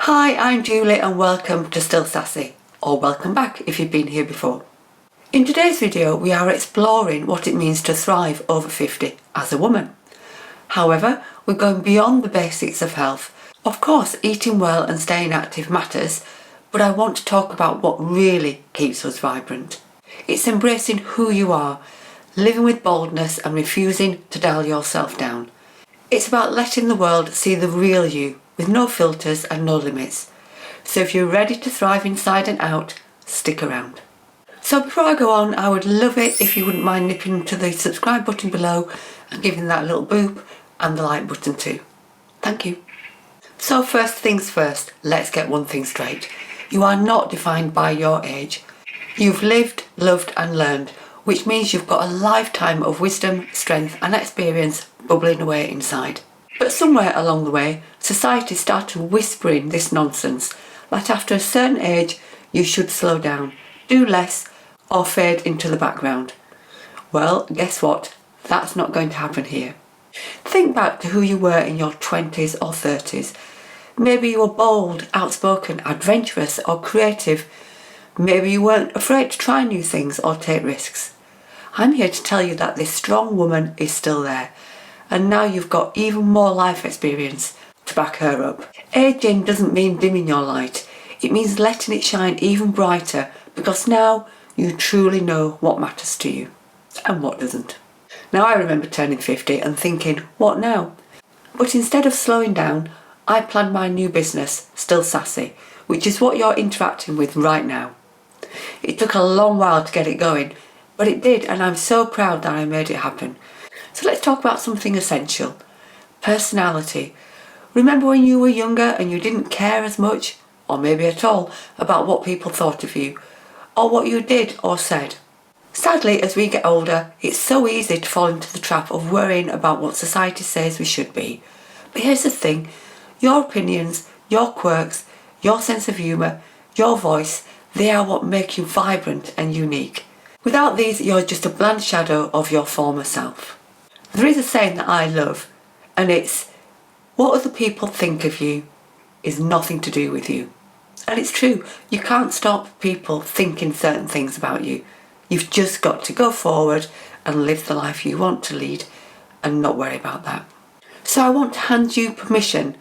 Hi, I'm Julie and welcome to Still Sassy, or welcome back if you've been here before. In today's video we are exploring what it means to thrive over 50 as a woman. However, we're going beyond the basics of health. Of course, eating well and staying active matters, but I want to talk about what really keeps us vibrant. It's embracing who you are, living with boldness and refusing to dial yourself down. It's about letting the world see the real you, with no filters and no limits. So if you're ready to thrive inside and out, stick around. So before I go on, I would love it if you wouldn't mind nipping to the subscribe button below and giving that a little boop, and the like button too. Thank you. So first things first, let's get one thing straight. You are not defined by your age. You've lived, loved and learned, which means you've got a lifetime of wisdom, strength and experience bubbling away inside. But somewhere along the way, society started whispering this nonsense, that after a certain age you should slow down, do less or fade into the background. Well, guess what? That's not going to happen here. Think back to who you were in your 20s or 30s. Maybe you were bold, outspoken, adventurous or creative. Maybe you weren't afraid to try new things or take risks. I'm here to tell you that this strong woman is still there. And now you've got even more life experience to back her up. Aging doesn't mean dimming your light. It means letting it shine even brighter, because now you truly know what matters to you and what doesn't. Now I remember turning 50 and thinking, what now? But instead of slowing down, I planned my new business, Still Sassy, which is what you're interacting with right now. It took a long while to get it going, but it did, and I'm so proud that I made it happen. So let's talk about something essential. Personality. Remember when you were younger and you didn't care as much, or maybe at all, about what people thought of you, or what you did or said? Sadly, as we get older, it's so easy to fall into the trap of worrying about what society says we should be. But here's the thing, your opinions, your quirks, your sense of humour, your voice, they are what make you vibrant and unique. Without these, you're just a bland shadow of your former self. There is a saying that I love, and it's, what other people think of you is nothing to do with you. And it's true, you can't stop people thinking certain things about you. You've just got to go forward and live the life you want to lead and not worry about that. So I want to hand you permission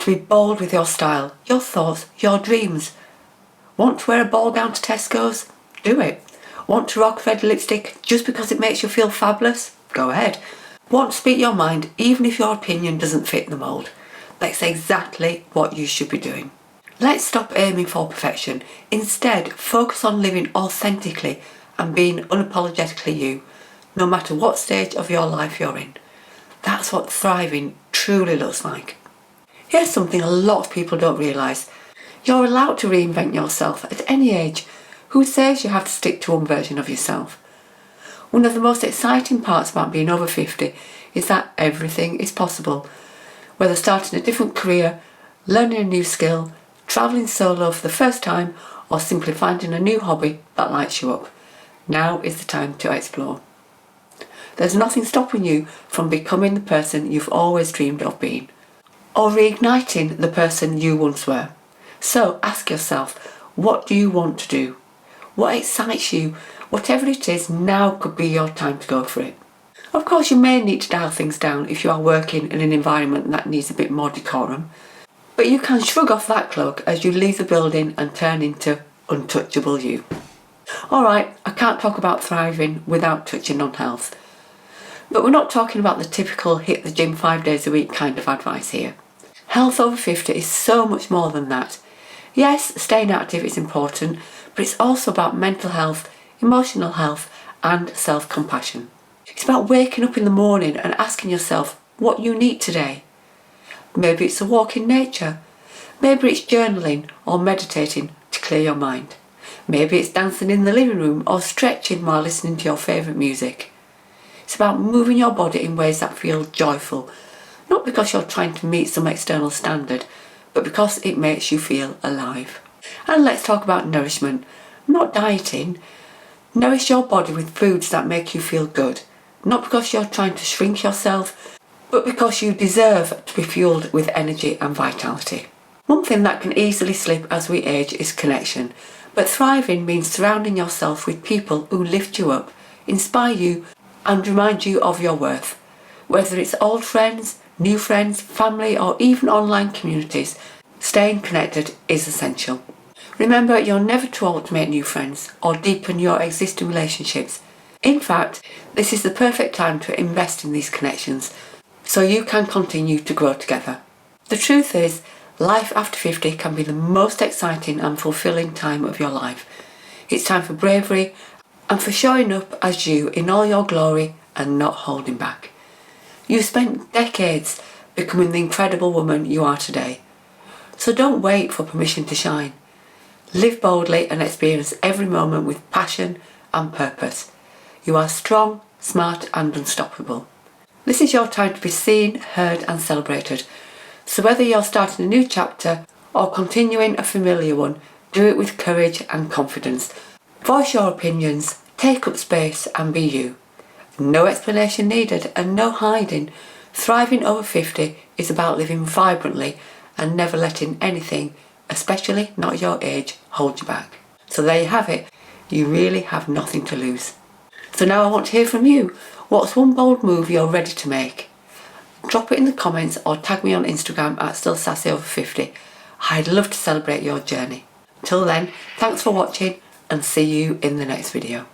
to be bold with your style, your thoughts, your dreams. Want to wear a ball gown to Tesco's? Do it. Want to rock red lipstick just because it makes you feel fabulous? Go ahead. Want to speak your mind even if your opinion doesn't fit the mould? That's exactly what you should be doing. Let's stop aiming for perfection. Instead, focus on living authentically and being unapologetically you, no matter what stage of your life you're in. That's what thriving truly looks like. Here's something a lot of people don't realise. You're allowed to reinvent yourself at any age. Who says you have to stick to one version of yourself? One of the most exciting parts about being over 50 is that everything is possible. Whether starting a different career, learning a new skill, travelling solo for the first time, or simply finding a new hobby that lights you up. Now is the time to explore. There's nothing stopping you from becoming the person you've always dreamed of being, or reigniting the person you once were. So ask yourself, what do you want to do? What excites you? Whatever it is, now could be your time to go for it. Of course, you may need to dial things down if you are working in an environment that needs a bit more decorum, but you can shrug off that cloak as you leave the building and turn into untouchable you. Alright, I can't talk about thriving without touching on health. But we're not talking about the typical hit the gym 5 days a week kind of advice here. Health over 50 is so much more than that. Yes, staying active is important, but it's also about mental health, emotional health and self-compassion. It's about waking up in the morning and asking yourself what you need today. Maybe it's a walk in nature. Maybe it's journaling or meditating to clear your mind. Maybe it's dancing in the living room or stretching while listening to your favourite music. It's about moving your body in ways that feel joyful, not because you're trying to meet some external standard, but because it makes you feel alive. And let's talk about nourishment, not dieting. Nourish your body with foods that make you feel good, not because you're trying to shrink yourself, but because you deserve to be fueled with energy and vitality. One thing that can easily slip as we age is connection, but thriving means surrounding yourself with people who lift you up, inspire you and remind you of your worth. Whether it's old friends, new friends, family or even online communities, staying connected is essential. Remember, you're never too old to make new friends or deepen your existing relationships. In fact, this is the perfect time to invest in these connections so you can continue to grow together. The truth is, life after 50 can be the most exciting and fulfilling time of your life. It's time for bravery and for showing up as you in all your glory and not holding back. You've spent decades becoming the incredible woman you are today. So don't wait for permission to shine. Live boldly and experience every moment with passion and purpose. You are strong, smart and unstoppable. This is your time to be seen, heard and celebrated. So whether you're starting a new chapter or continuing a familiar one, do it with courage and confidence. Voice your opinions, take up space and be you. No explanation needed and no hiding. Thriving over 50 is about living vibrantly and never letting anything, especially not your age, hold you back. So there you have it. You really have nothing to lose. So now I want to hear from you. What's one bold move you're ready to make? Drop it in the comments or tag me on Instagram at stillsassyover50. I'd love to celebrate your journey. Till then, thanks for watching and see you in the next video.